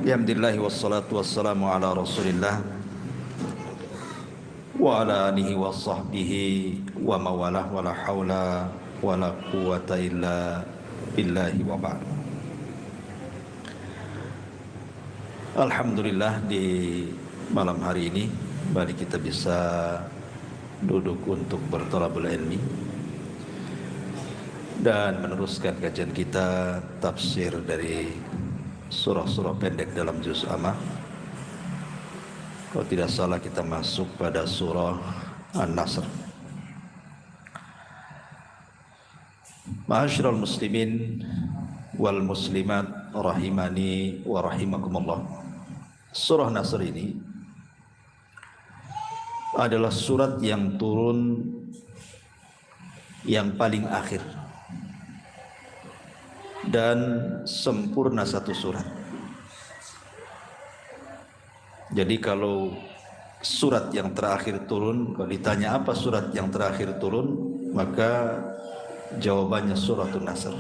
Alhamdulillah wassalatu wassalamu ala Rasulillah wa ala alihi wa sahbihi wa mawalah wa la hawla wa la quwata illa billahi wa ba'd. Alhamdulillah, di malam hari ini mari kita bisa duduk untuk berthalabul ilmi dan meneruskan kajian kita tafsir dari surah-surah pendek dalam juz Amma. Kalau tidak salah kita masuk pada surah An-Nasr. Ma'asyiral muslimin wal muslimat rahimani wa rahimakumullah. Surah Nasr ini adalah surat yang turun yang paling akhir dan sempurna satu surat. Jadi kalau surat yang terakhir turun, kalau ditanya apa surat yang terakhir turun, maka jawabannya Suratul Nasr.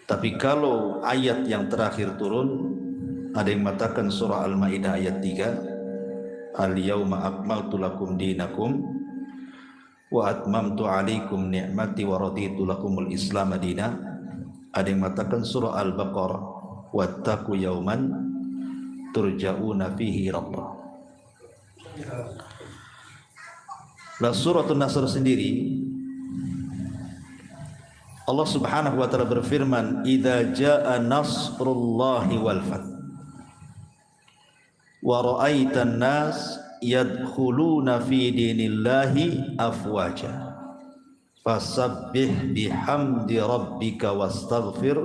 Tapi kalau ayat yang terakhir turun, ada yang mengatakan surah Al-Maidah ayat 3, Al-yawma akmaltu lakum dinakum wa atmamtu alaikum ni'mati wa raditu lakumul islam madina. Ada yang mengatakan surah Al-Baqarah, wattaqu yawman turja'una fihi ilallah. Nah, Suratul Nasr sendiri Allah Subhanahu wa taala berfirman, idza jaa nasrullahi wal fath wa ra'aitan nas yadkhuluna fi dinillahi afwaja fasabbih bihamdi rabbika wastaghfir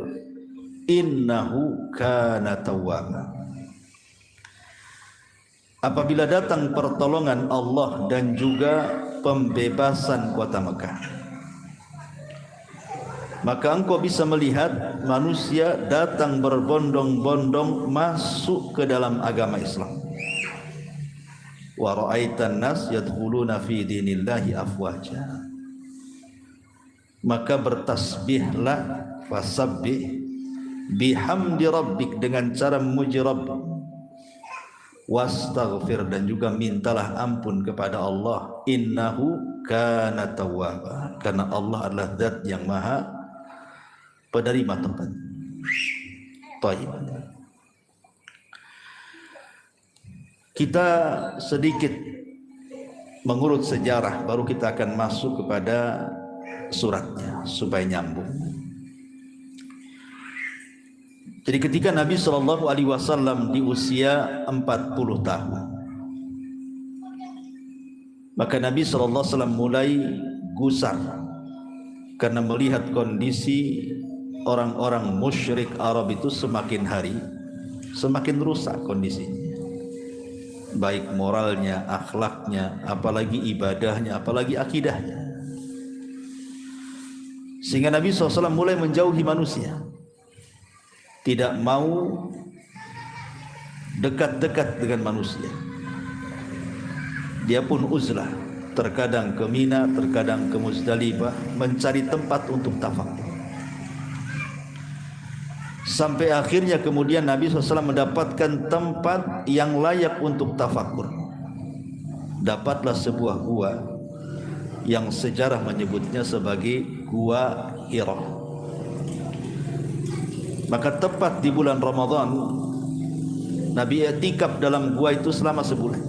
innahu kana tawwaba. Apabila datang pertolongan Allah dan juga pembebasan kota Mekah, maka engkau bisa melihat manusia datang berbondong-bondong masuk ke dalam agama Islam. Wa ra'aitan nas yadkhuluna fi dinillahi afwaja. Maka bertasbihlah, fasabbih bihamdi rabbik, dengan cara memuji Rabb, wastaghfir, dan juga mintalah ampun kepada Allah, innahu kana tawwaba, karena Allah adalah zat yang maha penerima taubat. Baik, kita sedikit mengurut sejarah, baru kita akan masuk kepada suratnya supaya nyambung. Jadi ketika Nabi SAW di usia 40 tahun, maka Nabi SAW mulai gusar karena melihat kondisi orang-orang musyrik Arab itu semakin hari semakin rusak kondisinya, baik moralnya, akhlaknya, apalagi ibadahnya, apalagi akidahnya. Sehingga Nabi SAW mulai menjauhi manusia, tidak mau dekat-dekat dengan manusia. Dia pun uzlah, terkadang ke Mina, terkadang ke Muzdalifah, mencari tempat untuk tafakur. Sampai akhirnya kemudian Nabi SAW mendapatkan tempat yang layak untuk tafakur. Dapatlah sebuah gua yang sejarah menyebutnya sebagai Gua Hira. Maka tepat di bulan Ramadan, Nabi i'tikaf dalam gua itu selama sebulan.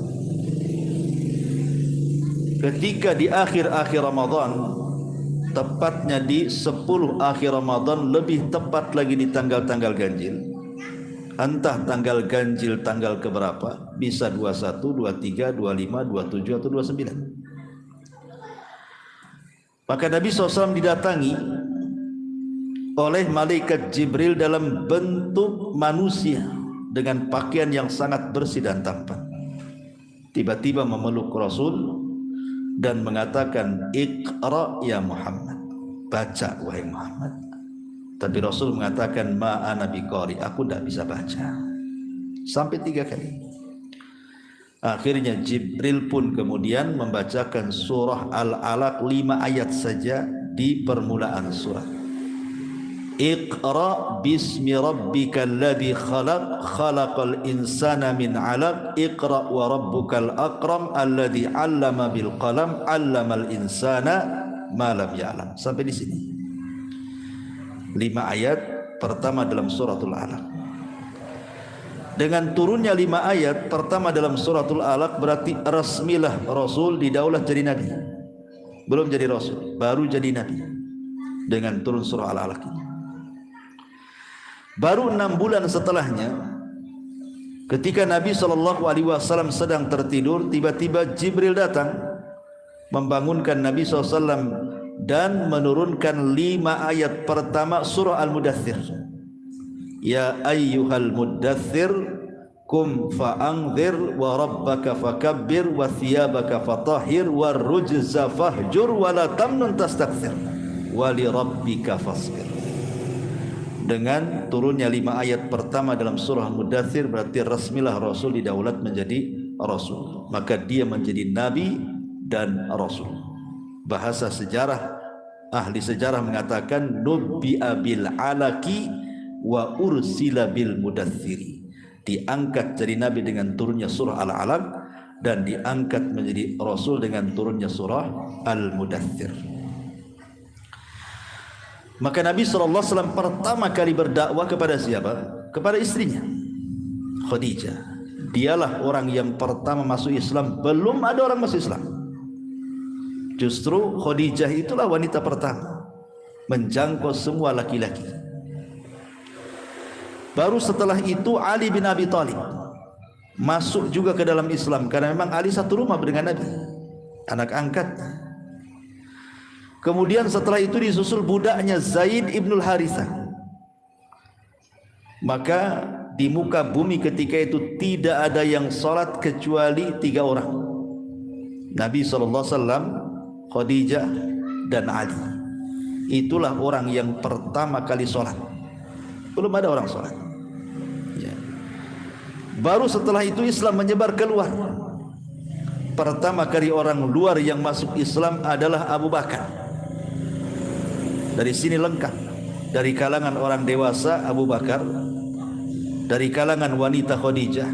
Ketika di akhir-akhir Ramadan, tepatnya di 10 akhir Ramadan, lebih tepat lagi di tanggal-tanggal ganjil, entah tanggal ganjil tanggal keberapa, bisa 21, 23, 25, 27 atau 29. Maka Nabi SAW didatangi oleh malaikat Jibril dalam bentuk manusia dengan pakaian yang sangat bersih dan tampan. Tiba-tiba memeluk Rasul dan mengatakan, Iqra ya Muhammad, baca wahai Muhammad. Tapi Rasul mengatakan, ma ana biqari, aku tidak bisa baca, sampai 3 kali. Akhirnya Jibril pun kemudian membacakan surah Al-Alaq 5 ayat saja di permulaan surat. Iqra bismi rabbikal ladzi khalaq khalaqal insana min 'alaq Iqra wa rabbukal akram alladzi 'allama bil qalam 'allamal insana ma lam ya'lam. Sampai di sini 5 ayat pertama dalam suratul Alaq. Dengan turunnya 5 ayat pertama dalam suratul Alaq berarti resmilah Rasul didaulat jadi nabi. Belum jadi Rasul, baru jadi nabi dengan turun surah Al-Alaq ini. Baru 6 bulan setelahnya, ketika Nabi SAW sedang tertidur, tiba-tiba Jibril datang membangunkan Nabi SAW dan menurunkan 5 ayat pertama surah Al-Mudaththir. Ya ayyuhal mudaththir kum fa'anzir wa rabbaka fakabbir wa thiyabaka fatahhir wa rujza fahjur wa la tamnun tastakthir wa li rabbika fasbir. Dengan turunnya 5 ayat pertama dalam surah Mudaththir berarti resmilah Rasul didaulat menjadi Rasul. Maka dia menjadi Nabi dan Rasul. Bahasa sejarah, ahli sejarah mengatakan nubbi'a bil alaki wa ursila bil mudaththiri. Diangkat jadi Nabi dengan turunnya surah Al-Alaq dan diangkat menjadi Rasul dengan turunnya surah Al-Mudaththir. Maka Nabi SAW pertama kali berdakwah kepada siapa? Kepada istrinya Khadijah. Dialah orang yang pertama masuk Islam. Belum ada orang masuk Islam. Justru Khadijah itulah wanita pertama menjangkau semua laki-laki. Baru setelah itu Ali bin Abi Thalib masuk juga ke dalam Islam, karena memang Ali satu rumah dengan Nabi, anak angkatnya. Kemudian setelah itu disusul budaknya Zaid ibnul Harithah. Maka di muka bumi ketika itu tidak ada yang salat kecuali 3 orang. Nabi SAW, Khadijah dan Ali. Itulah orang yang pertama kali salat. Belum ada orang salat. Ya. Baru setelah itu Islam menyebar keluar. Pertama kali orang luar yang masuk Islam adalah Abu Bakar. Dari sini lengkap. Dari kalangan orang dewasa Abu Bakar, dari kalangan wanita Khadijah,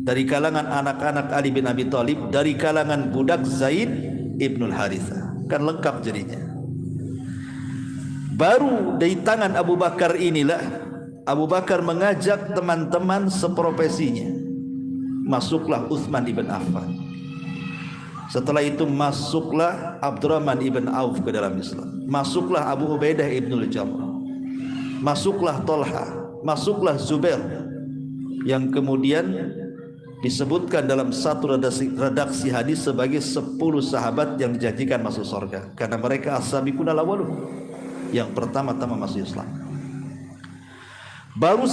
dari kalangan anak-anak Ali bin Abi Thalib, dari kalangan budak Zaid ibnul Harithah. Kan lengkap jadinya. Baru dari tangan Abu Bakar inilah Abu Bakar mengajak teman-teman seprofesinya. Masuklah Utsman ibn Affan. Setelah itu masuklah Abdurrahman ibn Auf ke dalam Islam. Masuklah Abu Ubaidah ibnul Jarrah. Masuklah Talha. Masuklah Zubair. Yang kemudian disebutkan dalam satu redaksi hadis sebagai 10 sahabat yang dijanjikan masuk surga. Karena mereka as-sabiqunal awwalun, yang pertama-tama masuk Islam. Baru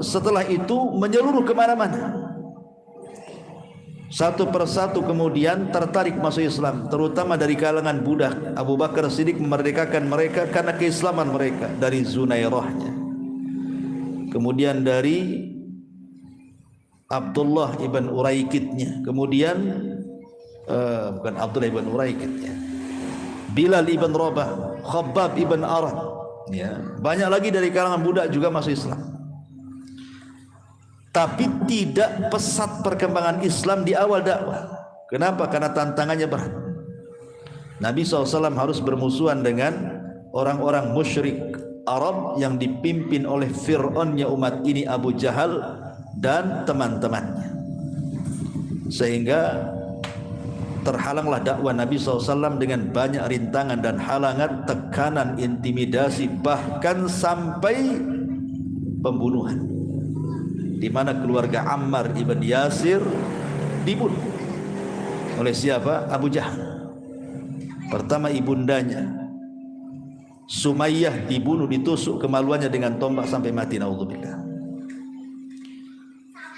setelah itu menyeluruh kemana-mana. Satu persatu kemudian tertarik masuk Islam, terutama dari kalangan budak. Abu Bakar Siddiq memerdekakan mereka karena keislaman mereka. Dari Zunairahnya, kemudian dari Abdullah ibn Uraikidnya, kemudian bukan Abdullah ibn Uraikidnya, Bilal ibn Rabah, Khabbab ibn Arad, ya, banyak lagi dari kalangan budak juga masuk Islam. Tapi tidak pesat perkembangan Islam di awal dakwah. Kenapa? Karena tantangannya berat. Nabi SAW harus bermusuhan dengan orang-orang musyrik Arab yang dipimpin oleh Fir'aunnya umat ini, Abu Jahal dan teman-temannya. Sehingga terhalanglah dakwah Nabi SAW dengan banyak rintangan dan halangan, tekanan, intimidasi, bahkan sampai pembunuhan, di mana keluarga Ammar ibn Yasir dibunuh oleh siapa? Abu Jahal. Pertama ibundanya Sumayyah dibunuh, ditusuk kemaluannya dengan tombak sampai mati, naudzubillah.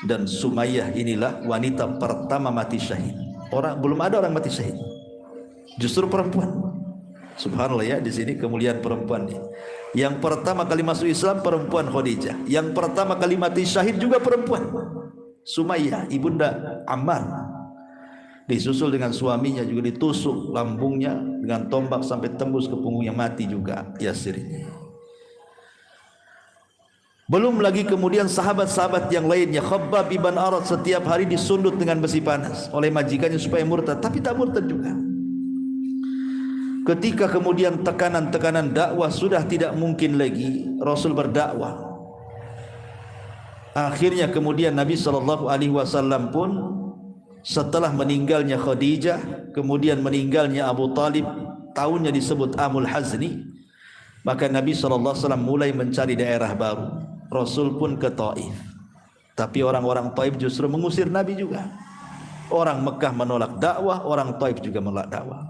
Dan Sumayyah inilah wanita pertama mati syahid. Belum ada orang mati syahid, justru perempuan. Subhanallah ya, di sini kemuliaan perempuan nih. Yang pertama kali masuk Islam perempuan Khadijah. Yang pertama kali mati syahid juga perempuan, Sumayyah ibunda Ammar. Disusul dengan suaminya juga ditusuk lambungnya dengan tombak sampai tembus ke punggungnya, mati juga Yasir ini. Belum lagi kemudian sahabat-sahabat yang lainnya. Khabbab ibn Arat setiap hari disundut dengan besi panas oleh majikannya supaya murtad, tapi tak murtad juga. Ketika kemudian tekanan-tekanan dakwah sudah tidak mungkin lagi, Rasul berdakwah. Akhirnya kemudian Nabi SAW pun setelah meninggalnya Khadijah, kemudian meninggalnya Abu Talib, tahunnya disebut Amul Hazni, maka Nabi SAW mulai mencari daerah baru. Rasul pun ke Taif, tapi orang-orang Taif justru mengusir Nabi juga. Orang Mekah menolak dakwah, orang Taif juga menolak dakwah.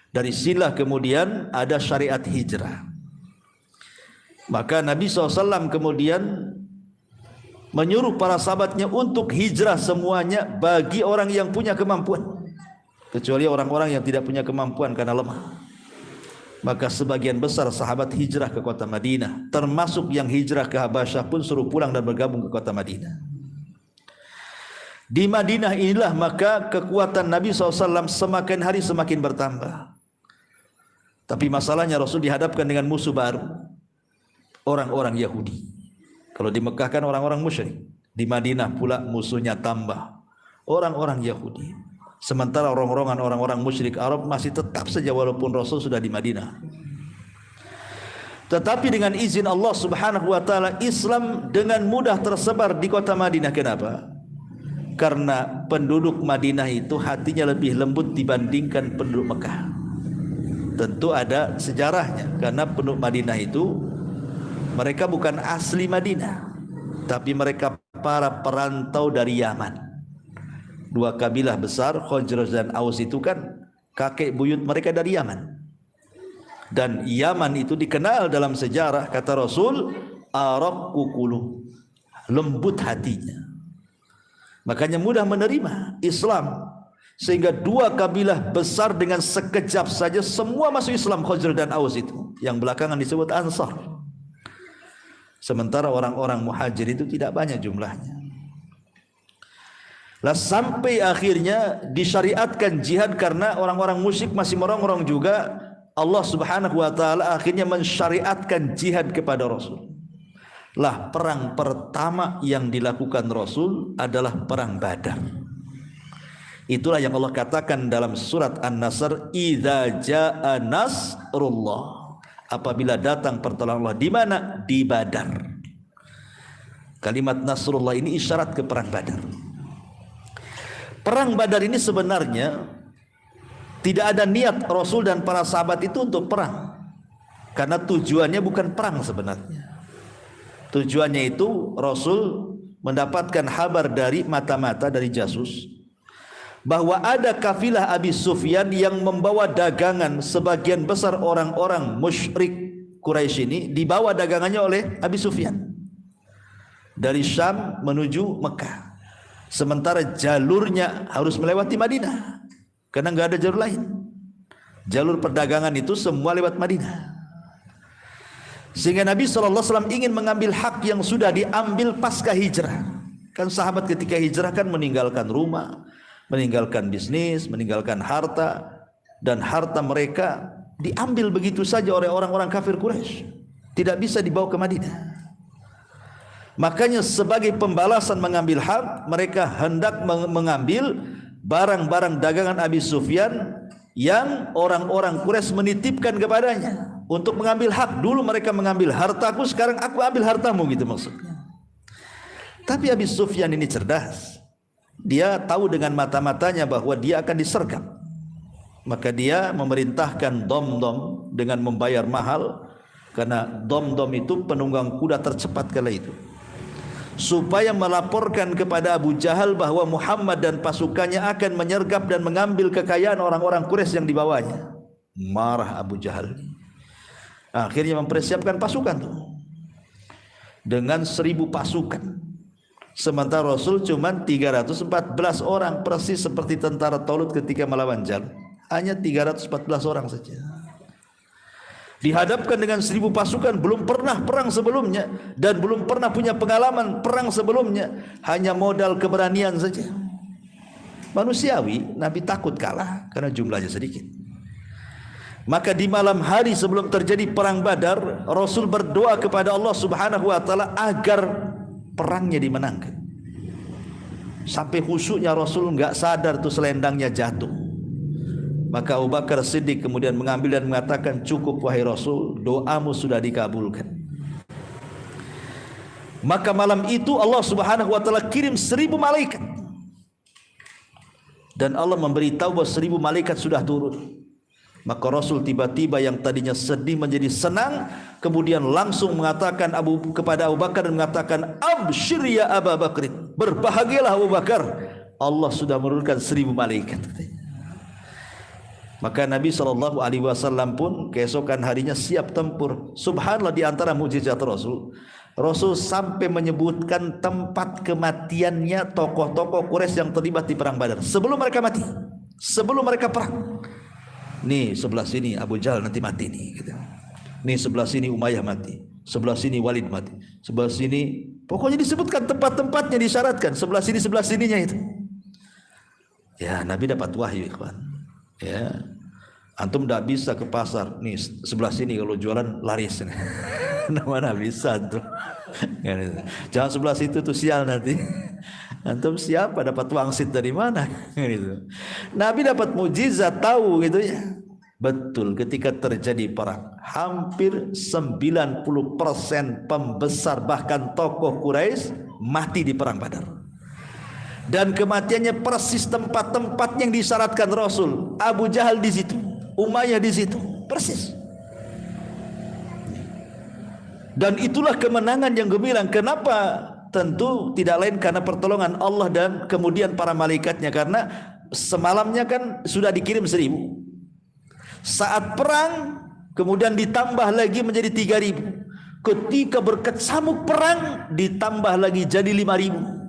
Dari sinilah kemudian ada syariat hijrah. Maka Nabi SAW kemudian menyuruh para sahabatnya untuk hijrah semuanya bagi orang yang punya kemampuan, kecuali orang-orang yang tidak punya kemampuan karena lemah. Maka sebagian besar sahabat hijrah ke kota Madinah, termasuk yang hijrah ke Habasyah pun suruh pulang dan bergabung ke kota Madinah. Di Madinah inilah maka kekuatan Nabi SAW semakin hari semakin bertambah. Tapi masalahnya Rasul dihadapkan dengan musuh baru, orang-orang Yahudi. Kalau di Mekah kan orang-orang musyrik, di Madinah pula musuhnya tambah orang-orang Yahudi. Sementara orang-orang musyrik Arab masih tetap saja walaupun Rasul sudah di Madinah. Tetapi dengan izin Allah Subhanahu wa taala, Islam dengan mudah tersebar di kota Madinah. Kenapa? Karena penduduk Madinah itu hatinya lebih lembut dibandingkan penduduk Mekah. Tentu ada sejarahnya, karena penduduk Madinah itu mereka bukan asli Madinah, tapi mereka para perantau dari Yaman. Dua kabilah besar, Khazraj dan Aus itu kan kakek buyut mereka dari Yaman. Dan Yaman itu dikenal dalam sejarah, kata Rasul, araqqu qulub, lembut hatinya. Makanya mudah menerima Islam, sehingga dua kabilah besar dengan sekejap saja semua masuk Islam, Khazraj dan Aus itu, yang belakangan disebut Ansar. Sementara orang-orang Muhajir itu tidak banyak jumlahnya. Lah sampai akhirnya disyariatkan jihad karena orang-orang musyrik masih merongrong juga. Allah Subhanahu wa taala akhirnya mensyariatkan jihad kepada Rasul. Lah perang pertama yang dilakukan Rasul adalah perang Badar. Itulah yang Allah katakan dalam surat An-Nasr, idza jaa nasrullah, apabila datang pertolongan Allah. Di mana? Di Badar. Kalimat Nasrullah ini isyarat ke perang Badar. Perang Badar ini sebenarnya tidak ada niat Rasul dan para sahabat itu untuk perang, karena tujuannya bukan perang sebenarnya. Tujuannya itu Rasul mendapatkan kabar dari mata-mata, dari jasus, bahwa ada kafilah Abi Sufyan yang membawa dagangan. Sebagian besar orang-orang musyrik Quraisy ini dibawa dagangannya oleh Abi Sufyan dari Syam menuju Mekah. Sementara jalurnya harus melewati Madinah, karena nggak ada jalur lain. Jalur perdagangan itu semua lewat Madinah. Sehingga Nabi SAW ingin mengambil hak yang sudah diambil pasca hijrah. Kan sahabat ketika hijrah kan meninggalkan rumah, meninggalkan bisnis, meninggalkan harta, dan harta mereka diambil begitu saja oleh orang-orang kafir Quraisy, tidak bisa dibawa ke Madinah. Makanya sebagai pembalasan mengambil hak, mereka hendak mengambil barang-barang dagangan Abi Sufyan yang orang-orang Quraisy menitipkan kepadanya untuk mengambil hak. Dulu mereka mengambil hartaku, sekarang aku ambil hartamu, gitu maksudnya. Tapi Abi Sufyan ini cerdas. Dia tahu dengan mata-matanya bahwa dia akan disergap. Maka dia memerintahkan Domdom dengan membayar mahal, karena Domdom itu penunggang kuda tercepat kala itu, supaya melaporkan kepada Abu Jahal bahwa Muhammad dan pasukannya akan menyergap dan mengambil kekayaan orang-orang Quraisy yang dibawanya. Marah Abu Jahal. Akhirnya mempersiapkan pasukan tuh dengan 1000 pasukan. Sementara Rasul cuma 314 orang, persis seperti tentara Talut ketika melawan Jalut. Hanya 314 orang saja. Dihadapkan dengan 1000 pasukan, belum pernah perang sebelumnya dan belum pernah punya pengalaman perang sebelumnya, hanya modal keberanian saja. Manusiawi, Nabi takut kalah karena jumlahnya sedikit. Maka di malam hari sebelum terjadi perang Badar, Rasul berdoa kepada Allah Subhanahu wa taala agar perangnya dimenangkan. Sampai khusyuknya Rasul enggak sadar tuh selendangnya jatuh. Maka Abu Bakar Siddiq kemudian mengambil dan mengatakan, cukup wahai Rasul, doamu sudah dikabulkan. Maka malam itu Allah Subhanahu wa taala kirim 1000 malaikat. Dan Allah memberitahu bahwa 1000 malaikat sudah turun. Maka Rasul tiba-tiba yang tadinya sedih menjadi senang, kemudian langsung mengatakan kepada Abu Bakar dan mengatakan, absyir ya Abu Bakar, berbahagialah Abu Bakar, Allah sudah menurunkan 1000 malaikat. Maka Nabi SAW pun keesokan harinya siap tempur. Subhanallah, di antara mukjizat Rasul, Rasul sampai menyebutkan tempat kematiannya tokoh-tokoh Quraisy yang terlibat di perang Badar sebelum mereka mati, sebelum mereka perang. Nih sebelah sini Abu Jahal nanti mati nih, gitu. Nih sebelah sini Umayyah mati, sebelah sini Walid mati, sebelah sini, pokoknya disebutkan tempat-tempatnya, disyaratkan sebelah sininya itu. Ya, Nabi dapat wahyu, ikhwan. Ya, antum tidak bisa ke pasar nih sebelah sini kalau jualan laris. Mana bisa tuh. Jangan sebelah situ tuh, sial nanti. Antum siapa dapat wangsit dari mana? Gitu. Nabi dapat mujizat tahu gitu ya. Betul, ketika terjadi perang, hampir 90% pembesar bahkan tokoh Quraisy mati di perang Badar. Dan kematiannya persis tempat-tempat yang disyaratkan Rasul. Abu Jahal di situ, Umayyah di situ, persis. Dan itulah kemenangan yang gemilang. Kenapa? Tentu tidak lain karena pertolongan Allah dan kemudian para malaikatnya. Karena semalamnya kan sudah dikirim 1000. Saat perang kemudian ditambah lagi menjadi 3000. Ketika berkecamuk perang ditambah lagi jadi 5000.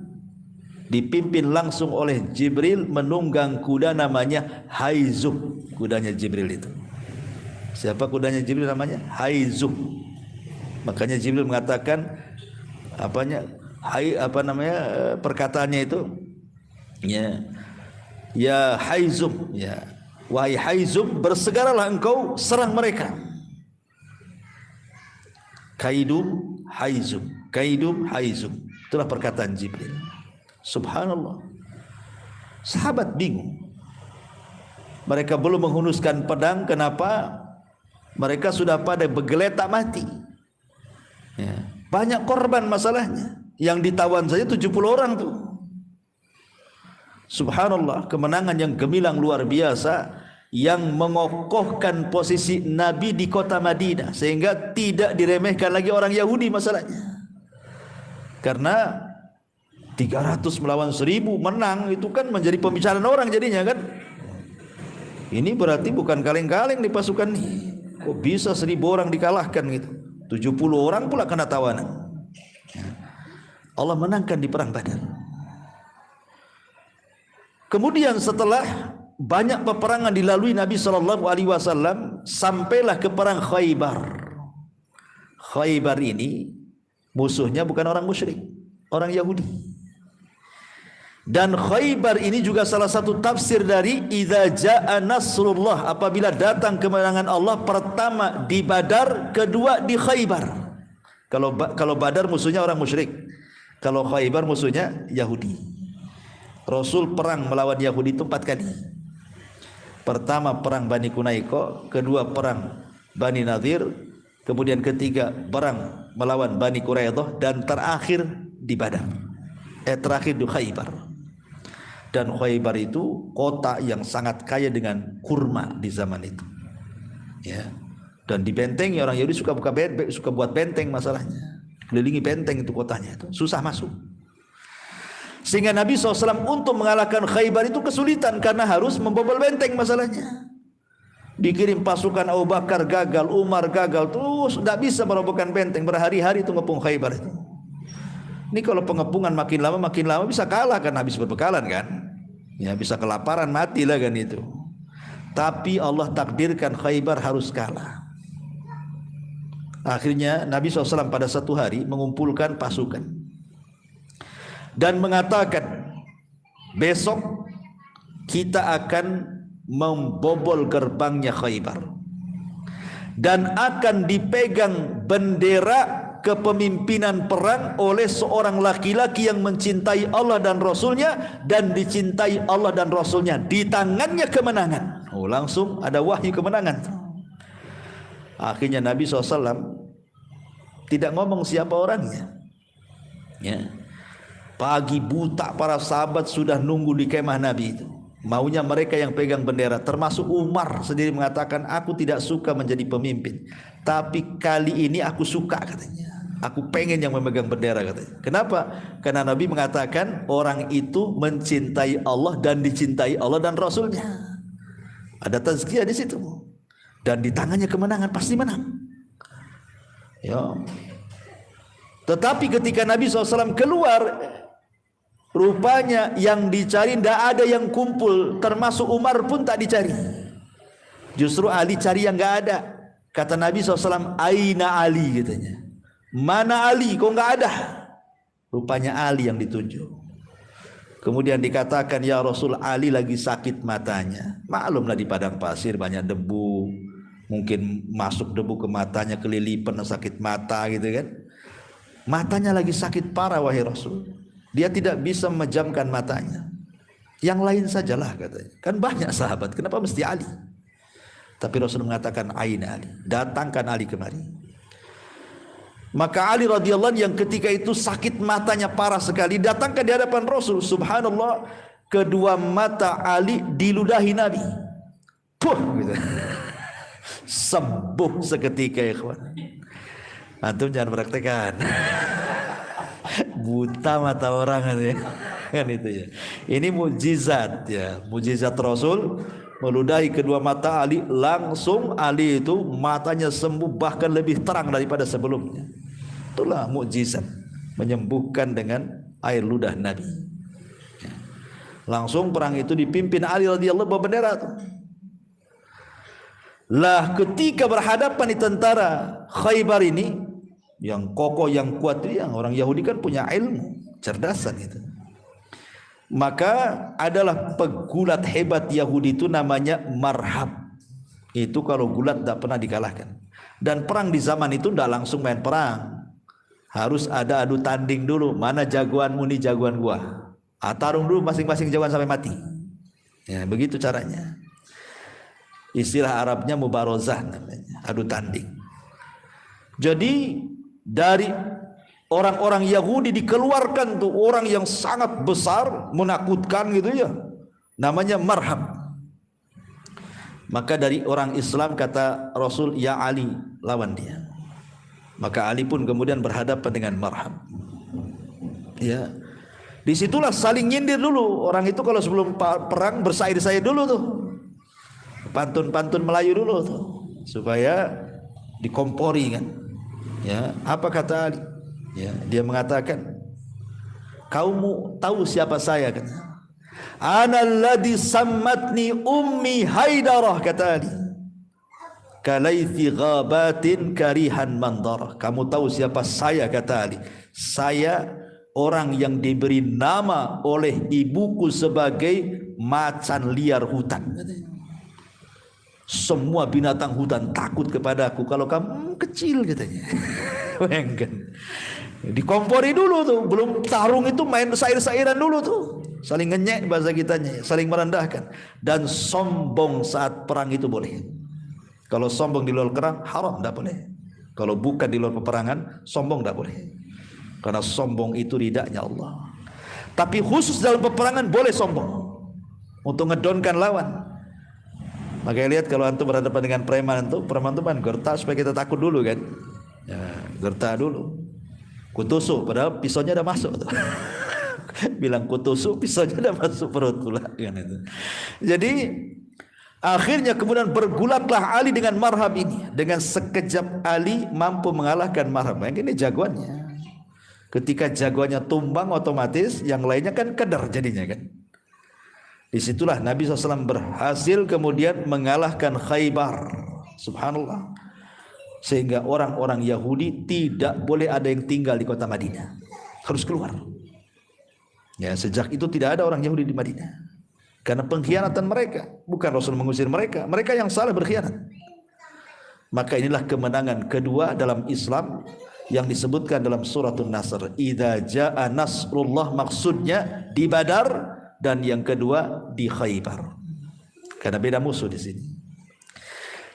Dipimpin langsung oleh Jibril menunggang kuda namanya Haizum. Kudanya Jibril itu. Siapa kudanya Jibril namanya? Haizum. Makanya Jibril mengatakan perkataannya itu, ya Haizum, ya wahai Haizum, bersegeralah engkau serang mereka. Kaidum Haizum, Kaidum Haizum. Itulah perkataan Jibril. Subhanallah. Sahabat bingung. Mereka belum menghunuskan pedang. Kenapa? Mereka sudah pada bergeletak mati. Ya. Banyak korban masalahnya. Yang ditawan saja 70 orang tuh. Subhanallah, kemenangan yang gemilang luar biasa yang mengokohkan posisi Nabi di kota Madinah sehingga tidak diremehkan lagi orang Yahudi masalahnya. Karena 300 melawan 1000 menang, itu kan menjadi pembicaraan orang jadinya kan. Ini berarti bukan kaleng-kaleng di pasukan ini. Kok bisa 1000 orang dikalahkan gitu. 70 orang pula kena tawanan. Allah menangkan di perang Badar. Kemudian setelah banyak peperangan dilalui Nabi SAW, sampailah ke perang Khaybar. Khaybar ini musuhnya bukan orang musyrik, orang Yahudi. Dan Khaybar ini juga salah satu tafsir dari idza jaa nasrullah, apabila datang kemenangan Allah, pertama di Badar, kedua di Khaybar. Kalau Badar musuhnya orang musyrik, kalau Khaybar musuhnya Yahudi. Rasul perang melawan Yahudi itu 4 kali. Pertama perang Bani Qunaiqa, kedua perang Bani Nadir, kemudian ketiga perang melawan Bani Quraidah, dan terakhir di Badar. Terakhir di Khaybar. Dan Khaybar itu kota yang sangat kaya dengan kurma di zaman itu. Ya. Dan di benteng orang Yahudi suka buat benteng masalahnya. Kelilingi benteng itu kotanya itu, susah masuk. Sehingga Nabi SAW untuk mengalahkan Khaybar itu kesulitan karena harus membobol benteng masalahnya. Dikirim pasukan Abu Bakar gagal, Umar gagal, terus tidak bisa merobohkan benteng, berhari-hari itu ngepung Khaybar itu. Ini kalau pengepungan makin lama bisa kalah kan, habis berbekalan kan. Ya bisa kelaparan, mati lah kan itu. Tapi Allah takdirkan Khaybar harus kalah. Akhirnya Nabi SAW pada satu hari mengumpulkan pasukan dan mengatakan, besok kita akan membobol gerbangnya Khaybar. dan akan dipegang bendera kepemimpinan perang oleh seorang laki-laki yang mencintai Allah dan Rasulnya dan dicintai Allah dan Rasulnya. Di tangannya kemenangan. Oh, langsung ada wahyu kemenangan. Akhirnya Nabi SAW tidak ngomong siapa orangnya. Ya. Pagi buta para sahabat sudah nunggu di kemah Nabi itu. Maunya mereka yang pegang bendera, termasuk Umar sendiri mengatakan, aku tidak suka menjadi pemimpin, tapi kali ini aku suka katanya. Aku pengen yang memegang bendera katanya. Kenapa? Karena Nabi mengatakan orang itu mencintai Allah dan dicintai Allah dan Rasulnya. Ada tazkiyah di situ. Dan di tangannya kemenangan, pasti menang. Ya. Tetapi ketika Nabi SAW keluar, rupanya yang dicari tidak ada yang kumpul, termasuk Umar pun tak dicari. Justru Ali cari yang nggak ada. Kata Nabi SAW, Aina Ali katanya. Mana Ali? Kok nggak ada? Rupanya Ali yang ditunjuk. Kemudian dikatakan, ya Rasul, Ali lagi sakit matanya. Maklumlah di padang pasir banyak debu, mungkin masuk debu ke matanya, kelilipan, sakit mata gitu kan. Matanya lagi sakit parah wahai Rasul. Dia tidak bisa memejamkan matanya. Yang lain sajalah katanya. Kan banyak sahabat, kenapa mesti Ali? Tapi Rasul mengatakan Aina Ali, datangkan Ali kemari. Maka Ali radhiyallahu anhu yang ketika itu sakit matanya parah sekali, datangkan di hadapan Rasul. Subhanallah, kedua mata Ali diludahi Nabi. Puh gitu. Sembuh seketika ya kawan. Antum jangan praktekkan. Buta mata orang kan itu ya. Ini mukjizat ya, mukjizat Rasul meludahi kedua mata Ali, langsung Ali itu matanya sembuh bahkan lebih terang daripada sebelumnya. Itulah mukjizat menyembuhkan dengan air ludah Nabi. Langsung perang itu dipimpin Ali radhiyallahu anhu bawa bendera tuh. Lah ketika berhadapan di tentara Khaybar ini, yang kokoh, yang kuat itu yang orang Yahudi kan punya ilmu, cerdasan itu. Maka adalah pegulat hebat Yahudi itu namanya Marhab. Itu kalau gulat tidak pernah dikalahkan. Dan perang di zaman itu tidak langsung main perang. Harus ada adu tanding dulu. Mana jagoanmu nih, jagoan gua. Tarung dulu masing-masing jagoan sampai mati. Ya, begitu caranya. Istilah Arabnya mubarozah namanya, adu tanding. Jadi dari orang-orang Yahudi dikeluarkan tuh orang yang sangat besar, menakutkan gitu ya, namanya Marhab. Maka dari orang Islam kata Rasul, ya Ali, lawan dia. Maka Ali pun kemudian berhadapan dengan Marhab. Ya, disitulah saling nyindir dulu. Orang itu kalau sebelum perang bersair-sair dulu tuh, pantun-pantun Melayu dulu tuh, supaya dikompori kan. Ya, apa kata Ali? Ya, dia mengatakan, kaumu tahu siapa saya? Kata, ana alladhi sammatni ummi Haidarah, kata Ali. Kalaithi ghabatin karihan mandarah. Kamu tahu siapa saya? Kata Ali. Saya orang yang diberi nama oleh ibuku sebagai macan liar hutan. Semua binatang hutan takut kepadaku kalau kamu kecil katanya. Bayangkan. Dikompori dulu tuh, belum tarung itu main sair-sairan dulu tuh. Saling ngenyek bahasa kitanya, saling merendahkan. Dan sombong saat perang itu boleh. Kalau sombong di luar perang haram, tidak boleh. Kalau bukan di luar peperangan, sombong tidak boleh. Karena sombong itu ridaknya Allah. Tapi khusus dalam peperangan boleh sombong untuk ngedonkan lawan. Makanya lihat kalau antum berhadapan dengan preman itu kan gerta supaya kita takut dulu kan. Ya, gerta dulu. Kutusuk padahal pisaunya udah masuk tuh. Bilang kutusuk, pisaunya udah masuk perut pula kan itu. Jadi akhirnya kemudian bergulatlah Ali dengan Marhab ini. Dengan sekejap Ali mampu mengalahkan Marhab. Yang ini jagoannya. Ketika jagoannya tumbang otomatis yang lainnya kan keder jadinya kan. Disitulah Nabi SAW berhasil kemudian mengalahkan Khaybar. Subhanallah. Sehingga orang-orang Yahudi tidak boleh ada yang tinggal di kota Madinah. Harus keluar. Ya, sejak itu tidak ada orang Yahudi di Madinah. Karena pengkhianatan mereka. Bukan Rasul mengusir mereka. Mereka yang salah berkhianat. Maka inilah kemenangan kedua dalam Islam yang disebutkan dalam surat An-Nasr. Idza jaa nasrullah, maksudnya di Badar, dan yang kedua di Khaybar. Karena beda musuh di sini.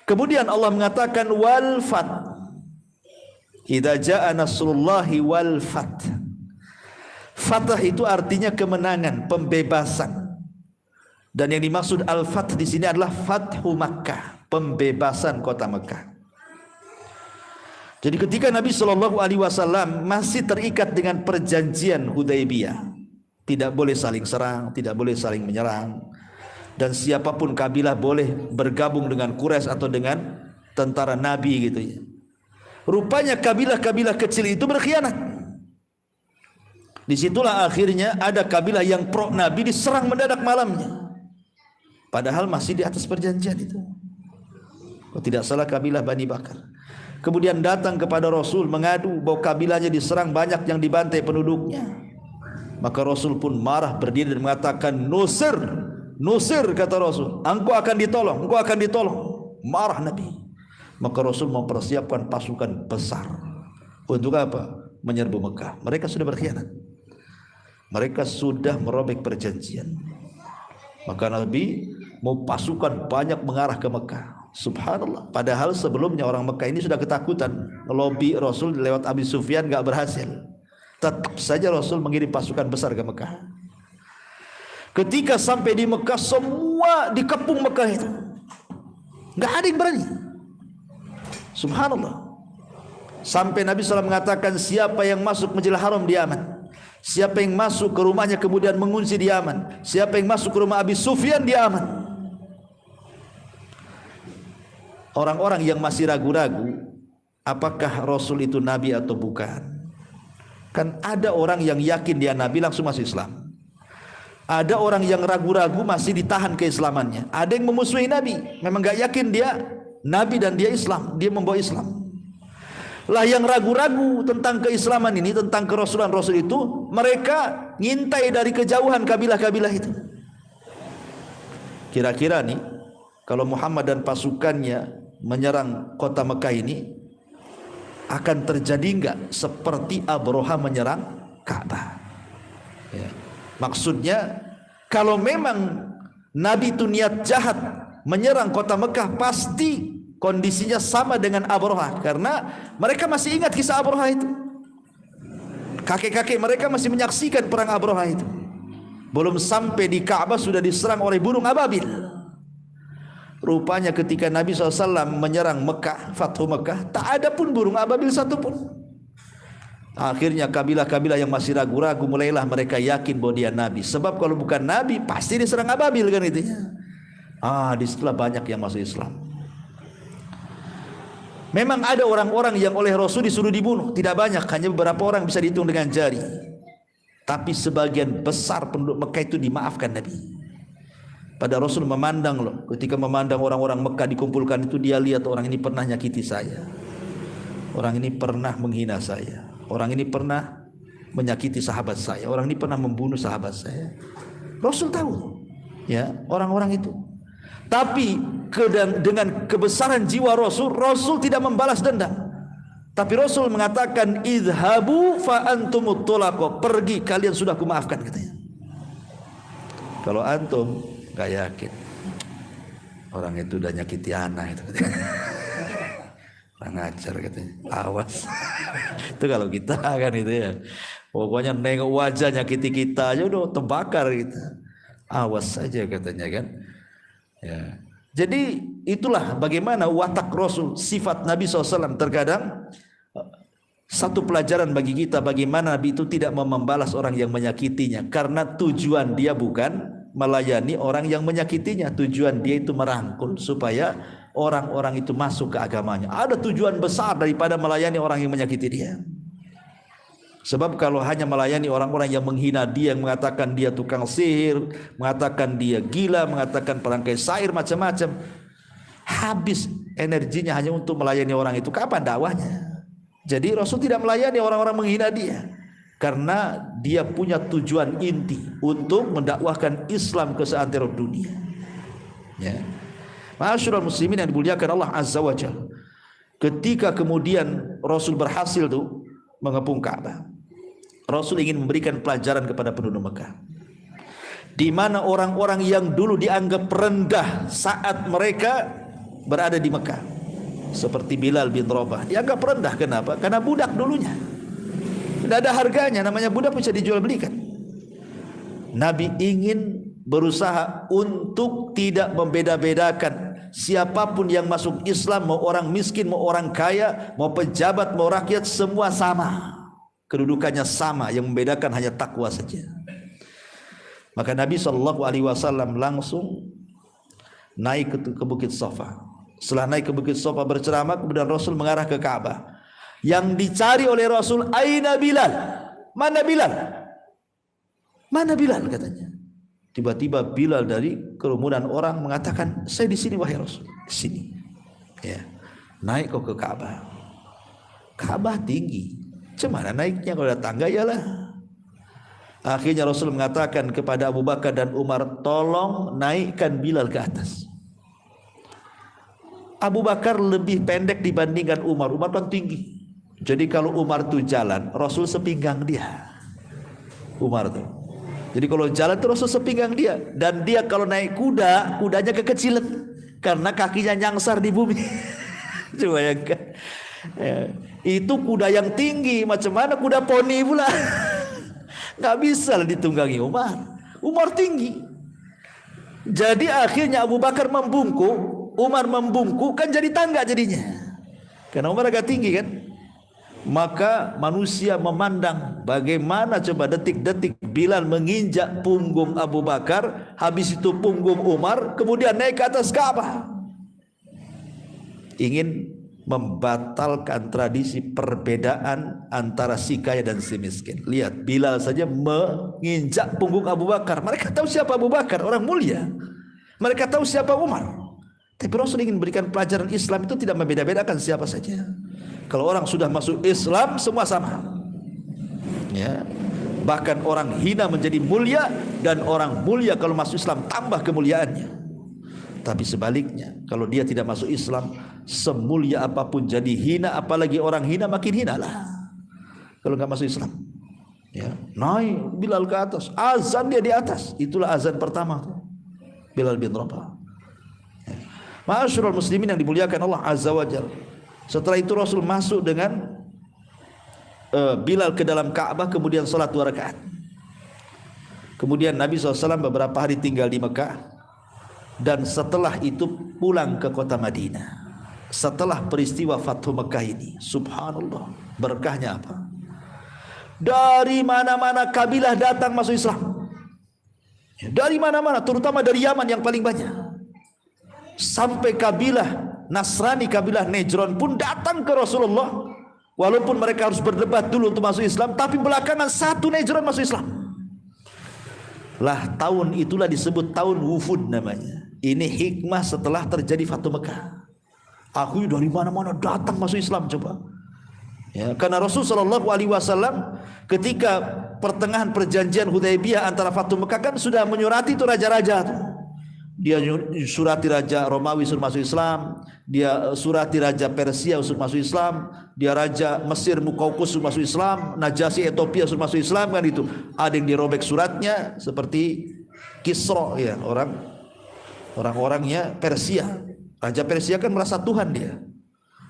Kemudian Allah mengatakan wal fath. Idza jaa nasrullahi wal fath. Fath itu artinya kemenangan, pembebasan. Dan yang dimaksud al-fath di sini adalah Fathu Makkah, pembebasan kota Mekah. Jadi ketika Nabi SAW masih terikat dengan perjanjian Hudaybiyah, tidak boleh saling serang, tidak boleh saling menyerang, dan siapapun kabilah boleh bergabung dengan Quraisy atau dengan tentara Nabi gitu ya. Rupanya kabilah-kabilah kecil itu berkhianat. Disitulah akhirnya ada kabilah yang pro Nabi diserang mendadak malamnya. Padahal masih di atas perjanjian itu. Kalau tidak salah kabilah Bani Bakar. Kemudian datang kepada Rasul mengadu bahwa kabilahnya diserang, banyak yang dibantai penduduknya. Maka Rasul pun marah, berdiri dan mengatakan, Nusir, Nusir, kata Rasul, engkau akan ditolong, engkau akan ditolong. Marah Nabi. Maka Rasul mempersiapkan pasukan besar. Untuk apa? Menyerbu Mekah. Mereka sudah berkhianat. Mereka sudah merobek perjanjian. Maka Nabi mau pasukan banyak mengarah ke Mekah. Subhanallah. Padahal sebelumnya orang Mekah ini sudah ketakutan. Ngelobi Rasul lewat Abi Sufyan gak berhasil. Tetap saja Rasul mengirim pasukan besar ke Mekah. Ketika sampai di Mekah, semua dikepung Mekah itu. Gak ada yang berani. Subhanallah. Sampai Nabi SAW mengatakan, siapa yang masuk Masjidil Haram dia aman. Siapa yang masuk ke rumahnya kemudian mengungsi dia aman. Siapa yang masuk ke rumah Abi Sufyan dia aman. Orang-orang yang masih ragu-ragu apakah Rasul itu Nabi atau bukan. Kan ada orang yang yakin dia Nabi langsung masuk Islam. Ada orang yang ragu-ragu masih ditahan keislamannya. Ada yang memusuhi Nabi, memang gak yakin dia Nabi dan dia Islam, dia membawa Islam. Lah yang ragu-ragu tentang keislaman ini, tentang kerasulan Rasul itu, mereka ngintai dari kejauhan kabilah-kabilah itu. Kira-kira nih, kalau Muhammad dan pasukannya menyerang kota Mekah ini, akan terjadi enggak seperti Abraha menyerang Ka'bah? Ya. Maksudnya, kalau memang Nabi itu niat jahat menyerang kota Mekah, pasti kondisinya sama dengan Abraha, karena mereka masih ingat kisah Abraha itu. Kakek-kakek mereka masih menyaksikan perang Abraha itu. Belum sampai di Ka'bah sudah diserang oleh burung ababil. Rupanya ketika Nabi SAW menyerang Mekah, Fathu Mekah, tak ada pun burung ababil satupun. Akhirnya kabilah-kabilah yang masih ragu-ragu mulailah mereka yakin bahwa dia Nabi. Sebab kalau bukan Nabi pasti diserang ababil kan itu. Disitulah banyak yang masuk Islam. Memang ada orang-orang yang oleh Rasul disuruh dibunuh, tidak banyak, hanya beberapa orang bisa dihitung dengan jari. Tapi sebagian besar penduduk Mekah itu dimaafkan Nabi. Pada Rasul memandang loh, ketika memandang orang-orang Mekah dikumpulkan itu, dia lihat orang ini pernah nyakiti saya, orang ini pernah menghina saya, orang ini pernah menyakiti sahabat saya, orang ini pernah membunuh sahabat saya. Rasul tahu ya orang-orang itu. Tapi dengan kebesaran jiwa Rasul, Rasul tidak membalas dendam. Tapi Rasul mengatakan, idhabu fa antumut tulaqa, pergi kalian sudah kumaafkan katanya. Kalau antum gak yakin, orang itu udah nyakiti anak itu kurang ajar katanya, awas. Itu kalau kita kan itu ya, pokoknya nengok wajah nyakiti kita aja udah terbakar gitu, awas saja katanya kan. Ya. Jadi itulah bagaimana watak Rasul, sifat Nabi SAW. Terkadang satu pelajaran bagi kita bagaimana Nabi itu tidak membalas orang yang menyakitinya, karena tujuan dia bukan melayani orang yang menyakitinya, tujuan dia itu merangkul supaya orang-orang itu masuk ke agamanya. Ada tujuan besar daripada melayani orang yang menyakiti dia. Sebab kalau hanya melayani orang-orang yang menghina dia, yang mengatakan dia tukang sihir, mengatakan dia gila, mengatakan perangkai syair, macam-macam, habis energinya hanya untuk melayani orang itu. Kapan dakwahnya? Jadi Rasul tidak melayani orang-orang menghina dia, karena dia punya tujuan inti untuk mendakwahkan Islam ke seantero dunia. Ya. Ma'asyiral muslimin yang dimuliakan Allah Azza wa Jalla. ketika kemudian Rasul berhasil tuh mengepung Ka'bah, Rasul ingin memberikan pelajaran kepada penduduk Mekah, di mana orang-orang yang dulu dianggap rendah saat mereka berada di Mekah, seperti Bilal bin Rabah, dianggap rendah. Kenapa? Karena budak dulunya, tidak ada harganya, namanya budak bisa dijual belikan. Nabi ingin berusaha untuk tidak membeda-bedakan siapapun yang masuk Islam, mau orang miskin, mau orang kaya, mau pejabat, mau rakyat, semua sama, kedudukannya sama, yang membedakan hanya takwa saja. Maka Nabi SAW langsung naik ke Bukit Safa. Setelah naik ke Bukit Safa berceramah, kemudian Rasul mengarah ke Ka'bah. Yang dicari oleh Rasul, aina Bilal? Mana Bilal? Mana Bilal, katanya. Tiba-tiba Bilal dari kerumunan orang mengatakan, saya di sini wahai Rasul, di sini. Ya, naik kau ke Ka'bah. Ka'bah tinggi, cemana naiknya, kalau ada tangga ialah. Akhirnya Rasul mengatakan kepada Abu Bakar dan Umar, tolong naikkan Bilal ke atas. Abu Bakar lebih pendek dibandingkan Umar. Umar kan tinggi. Jadi kalau Umar tuh jalan, Rasul sepinggang dia. Umar tuh. Jadi kalau jalan tuh Rasul sepinggang dia. Dan dia kalau naik kuda, kudanya kekecilan karena kakinya nyangsar di bumi. Coba ya kan. Ya. Itu kuda yang tinggi, macam mana kuda poni pula. Nggak bisa ditunggangi Umar. Umar tinggi. Jadi akhirnya Abu Bakar membungkuk, Umar membungkuk, kan jadi tangga jadinya. Karena Umar agak tinggi kan. Maka manusia memandang bagaimana coba detik-detik Bilal menginjak punggung Abu Bakar, habis itu punggung Umar, kemudian naik ke atas Ka'bah. Ingin membatalkan tradisi perbedaan antara si kaya dan si miskin. Lihat, Bilal saja menginjak punggung Abu Bakar. Mereka tahu siapa Abu Bakar, orang mulia. Mereka tahu siapa Umar. Tapi Rasul ingin berikan pelajaran Islam itu tidak membeda-bedakan siapa saja. Kalau orang sudah masuk Islam, semua sama. Ya. Bahkan orang hina menjadi mulia, dan orang mulia kalau masuk Islam tambah kemuliaannya. Tapi sebaliknya, kalau dia tidak masuk Islam, semulia apapun jadi hina, apalagi orang hina makin hina lah. Kalau nggak masuk Islam, ya, naik Bilal ke atas, azan dia di atas. Itulah azan pertama, Bilal bin Rabah. Ya. Ma'asyiral muslimin yang dimuliakan Allah Azza wa Jalla. Setelah itu Rasul masuk dengan Bilal ke dalam Ka'bah, kemudian salat 2 rakaat. Kemudian Nabi SAW beberapa hari tinggal di Mekah, dan setelah itu pulang ke kota Madinah. Setelah peristiwa Fathu Mekah ini, subhanallah, berkahnya apa? Dari mana-mana kabilah datang masuk Islam. Dari mana-mana, terutama dari Yaman yang paling banyak. Sampai kabilah Nasrani, kabilah Nejron pun datang ke Rasulullah. Walaupun mereka harus berdebat dulu untuk masuk Islam, tapi belakangan satu Nejron masuk Islam. Lah, tahun itulah disebut tahun Wufud namanya. Ini hikmah setelah terjadi Fathu Mekah. Aku dari mana-mana datang masuk Islam, coba. Ya, karena Rasulullah SAW ketika pertengahan perjanjian Hudaybiyah antara Fathu Mekah kan sudah menyurati itu raja-raja tuh. Dia surati Raja Romawi suruh masuk Islam, dia surati Raja Persia suruh masuk Islam, dia Raja Mesir Muqawqis suruh masuk Islam, Najasyi Ethiopia suruh masuk Islam, kan itu. Ada yang dirobek suratnya seperti Kisra, ya, orang-orangnya Persia. Raja Persia kan merasa Tuhan dia.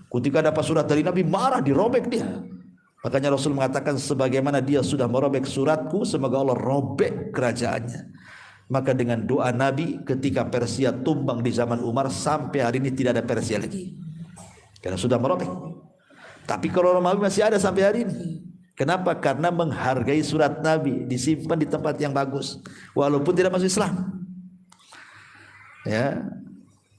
Ketika dapat surat dari Nabi, marah, dirobek dia. Makanya Rasul mengatakan, sebagaimana dia sudah merobek suratku, semoga Allah robek kerajaannya. Maka dengan doa Nabi, ketika Persia tumbang di zaman Umar, sampai hari ini tidak ada Persia lagi, karena sudah merobek. Tapi kalau Romawi masih ada sampai hari ini. Kenapa? Karena menghargai surat Nabi, disimpan di tempat yang bagus, walaupun tidak masuk Islam. Ya.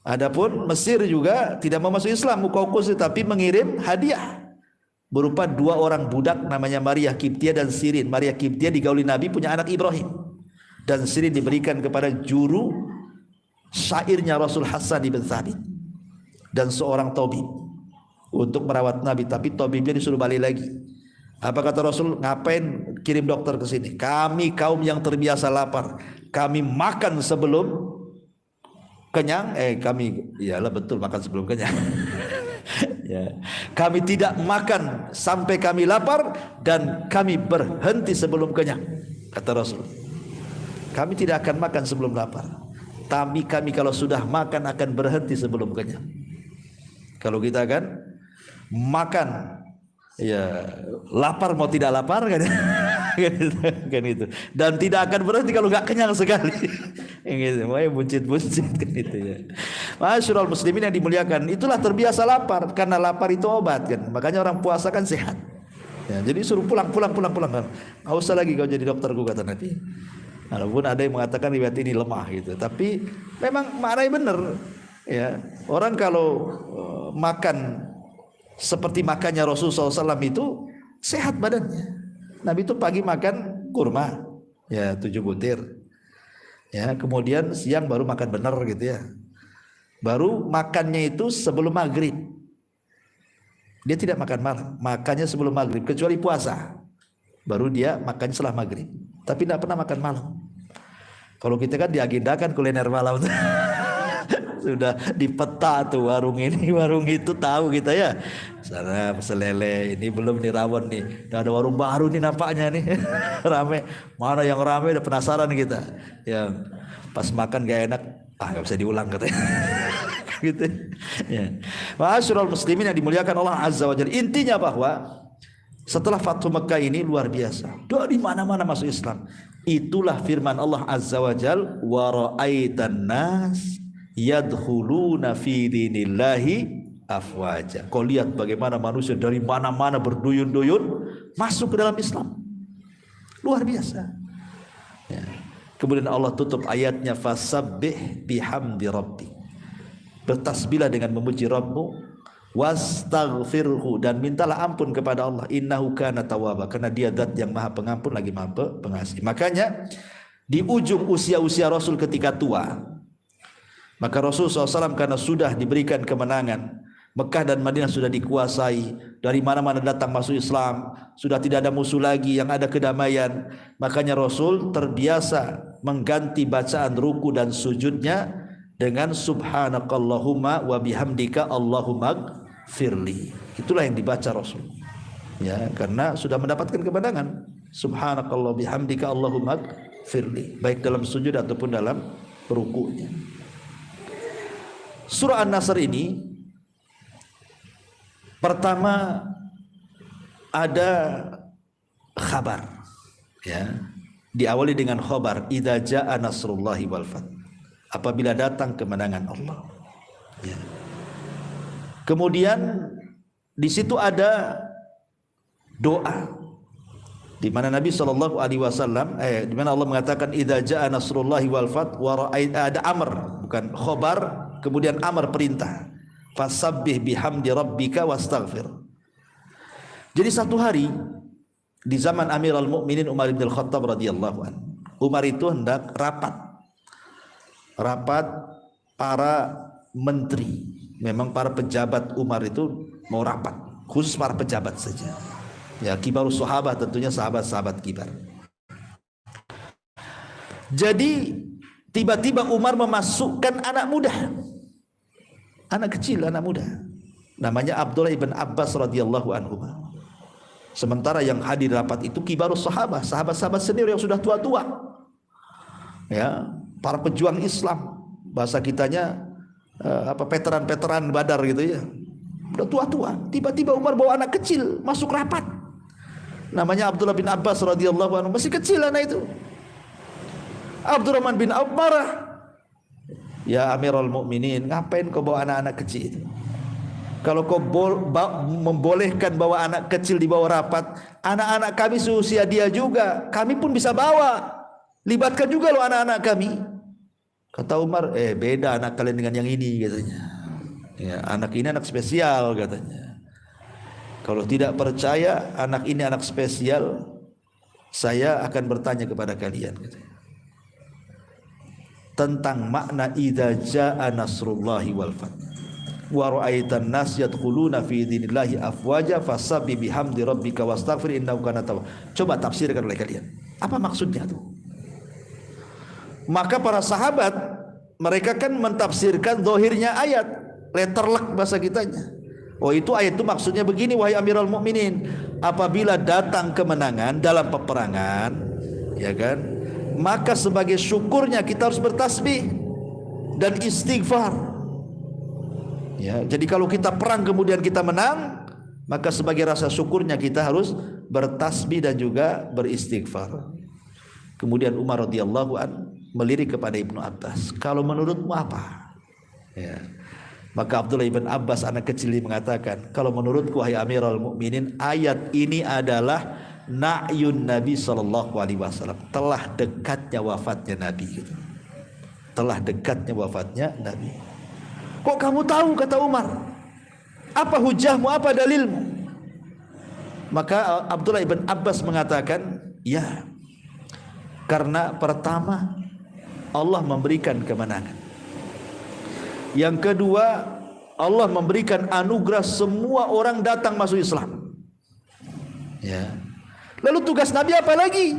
Adapun Mesir juga tidak mau masuk Islam, Muqawqis, tapi mengirim hadiah berupa 2 orang budak namanya Maria Kiptia dan Sirin. Maria Kiptia digauli Nabi, punya anak Ibrahim. Dan Sirin diberikan kepada juru syairnya Rasul Hasan ibn Thabit dan seorang tabib untuk merawat Nabi. Tapi tabibnya disuruh balik lagi. Apa kata Rasul? Ngapain kirim dokter ke sini? Kami kaum yang terbiasa lapar, kami makan sebelum kenyang. Kami, iyalah betul, makan sebelum kenyang. Ya. Kami tidak makan sampai kami lapar dan kami berhenti sebelum kenyang, kata Rasul. Kami tidak akan makan sebelum lapar, tapi kami kalau sudah makan akan berhenti sebelum kenyang. Kalau kita kan makan, ya lapar mau tidak lapar kan, kan itu. Dan tidak akan berhenti kalau nggak kenyang sekali. Gitu, makanya buncit-buncit kan itu ya. Masyaallah muslimin yang dimuliakan, itulah terbiasa lapar, karena lapar itu obat kan. Makanya orang puasa kan sehat. Ya, jadi suruh pulang kan. Nggak usah lagi kau jadi dokterku, kata Nabi. Walaupun ada yang mengatakan riwayat ini lemah gitu, tapi memang maknanya benar. Ya, orang kalau makan seperti makannya Rasulullah SAW itu sehat badannya. Nabi itu pagi makan kurma, ya 7 butir. Ya, kemudian siang baru makan benar gitu ya. Baru makannya itu sebelum maghrib. Dia tidak makan malam, makannya sebelum maghrib kecuali puasa. Baru dia makan setelah maghrib. Tapi tidak pernah makan malam. Kalau kita kan diagendakan kuliner malam. Sudah di peta tuh warung ini, warung itu, tahu kita ya. Sana pesen lele, ini belum nih rawon nih. Udah ada warung baru nih nampaknya nih. Rame. Mana yang rame, udah penasaran kita. Ya, pas makan gak enak, gak bisa diulang katanya. Gitu. Ya. Ma'asyiral muslimin yang dimuliakan Allah Azza wa Jalla. Intinya bahwa setelah Fathu Mekah ini luar biasa, dari mana-mana masuk Islam. Itulah firman Allah Azza wa Jal, wa ra'aitan nas yadkhuluna fi dinillahi afwaja. Kau lihat bagaimana manusia dari mana-mana berduyun-duyun masuk ke dalam Islam. Luar biasa. Ya. Kemudian Allah tutup ayatnya, fasabbih bihamdi rabbik. Bertasbihlah dengan memuji Rabbmu, wastaghfirhu, dan mintalah ampun kepada Allah, innahu kana tawwaba, karena dia zat yang maha pengampun lagi maha pengasih. Makanya di ujung usia-usia Rasul ketika tua, maka Rasul SAW karena sudah diberikan kemenangan, Mekah dan Madinah sudah dikuasai, dari mana-mana datang masuk Islam, sudah tidak ada musuh lagi, yang ada kedamaian. Makanya Rasul terbiasa mengganti bacaan ruku dan sujudnya dengan subhanakallahumma wa bihamdika Allahumma firli. Itulah yang dibaca Rasul. Ya, karena sudah mendapatkan kemenangan. Subhanakallah bihamdika Allahumma firli, baik dalam sujud ataupun dalam rukunya. Surah An-Nasr ini pertama ada khabar, ya. Diawali dengan khabar, idza jaa nasrullahi wal fath. Apabila datang kemenangan Allah. Ya. Kemudian di situ ada doa, di mana Nabi SAW, di mana Allah mengatakan idza jaa nasrullahi wal fath, ada amr, bukan khabar, kemudian amr, perintah. Fasabbih bihamdi rabbika wastaghfir. Jadi satu hari di zaman Amirul Mukminin Umar bin Khattab radhiyallahu anhu, Umar itu hendak rapat para menteri. Memang para pejabat Umar itu mau rapat, khusus para pejabat saja. Ya, kibarus sahabat, tentunya sahabat-sahabat kibar. Jadi tiba-tiba Umar memasukkan anak muda, anak kecil, anak muda, namanya Abdullah ibn Abbas radhiyallahu anhu. Sementara yang hadir rapat itu kibarus sahabat, sahabat-sahabat senior yang sudah tua-tua. Ya, para pejuang Islam, bahasa kitanya veteran-veteran Badar gitu ya, udah tua-tua. Tiba-tiba Umar bawa anak kecil masuk rapat, namanya Abdullah bin Abbas radhiyallahu anhu, masih kecil anak itu. Abdurrahman bin Auf marah, ya Amirul Mukminin, ngapain kau bawa anak-anak kecil itu? Kalau kau membolehkan bawa anak kecil di bawah rapat, anak-anak kami seusia dia juga, kami pun bisa bawa. Libatkan juga loh anak-anak kami. Kata Umar, beda anak kalian dengan yang ini, katanya. Ya, anak ini anak spesial, katanya. Kalau tidak percaya anak ini anak spesial, saya akan bertanya kepada kalian, katanya, tentang makna idza jaa nasrullahi wal fath wa ra'aitan nas yadkhuluna fi dinillahi afwaja fasabbih bihamdi rabbika wastaghfir innahu kana tawwab. Coba tafsirkan oleh kalian, apa maksudnya tuh? Maka para sahabat mereka kan mentafsirkan zahirnya ayat, letterlek bahasa kitanya. Oh, itu ayat itu maksudnya begini, wahai Amirul Mukminin, apabila datang kemenangan dalam peperangan, ya kan, maka sebagai syukurnya kita harus bertasbih dan istighfar. Ya, jadi kalau kita perang kemudian kita menang, maka sebagai rasa syukurnya kita harus bertasbih dan juga beristighfar. Kemudian Umar radhiyallahu an melirik kepada Ibnu Abbas, kalau menurutmu apa? Ya. Maka Abdullah ibn Abbas anak kecil ini mengatakan, kalau menurutku wahai Amirul Mukminin, ayat ini adalah na'yun Nabi sallallahu alaihi wasallam, telah dekatnya wafatnya Nabi gitu. Telah dekatnya wafatnya Nabi. Kok kamu tahu, kata Umar? Apa hujahmu, apa dalilmu? Maka Abdullah ibn Abbas mengatakan, ya, karena pertama Allah memberikan kemenangan. Yang kedua, Allah memberikan anugerah semua orang datang masuk Islam. Ya. Lalu tugas Nabi apa lagi?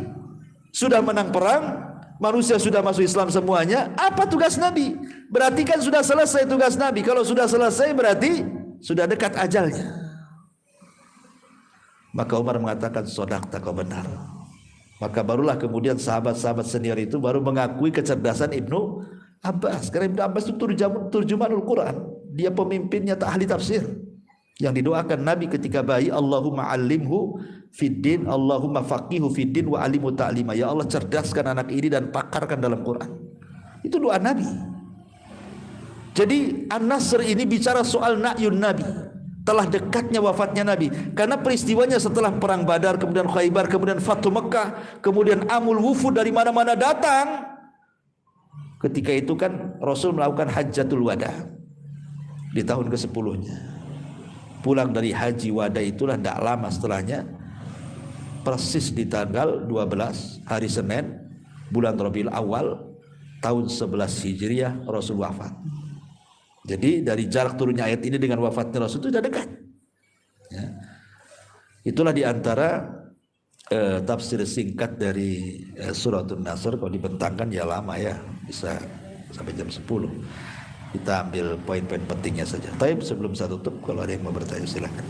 Sudah menang perang, manusia sudah masuk Islam semuanya. Apa tugas Nabi? Berarti kan sudah selesai tugas Nabi. Kalau sudah selesai berarti sudah dekat ajalnya. Maka Umar mengatakan, sodaqta, kau benar. Maka barulah kemudian sahabat-sahabat senior itu baru mengakui kecerdasan Ibnu Abbas. Karena Ibnu Abbas itu turjumanul Quran, dia pemimpinnya, ahli tafsir yang didoakan Nabi ketika bayi, Allahumma alimhu fiddin, Allahumma faqihu fiddin wa alimu ta'lima. Ya Allah, cerdaskan anak ini dan pakarkan dalam Quran. Itu doa Nabi. Jadi An-Nasr ini bicara soal na'yun Nabi, telah dekatnya wafatnya Nabi. Karena peristiwanya setelah perang Badar, kemudian Khaybar, kemudian Fathu Mekah, kemudian Amul Wufud dari mana-mana datang. Ketika itu kan Rasul melakukan Hajjatul Wada di tahun ke-10-nya. Pulang dari haji wada itulah tidak lama setelahnya, persis di tanggal 12 hari Senin bulan Rabiul Awal tahun 11 Hijriah Rasul wafat. Jadi dari jarak turunnya ayat ini dengan wafatnya Rasul itu sudah dekat. Ya. Itulah diantara tafsir singkat dari Suratul Nasr. Kalau dibentangkan ya lama ya, bisa sampai jam 10. Kita ambil poin-poin pentingnya saja. Tapi sebelum saya tutup, kalau ada yang mau bertanya silakan.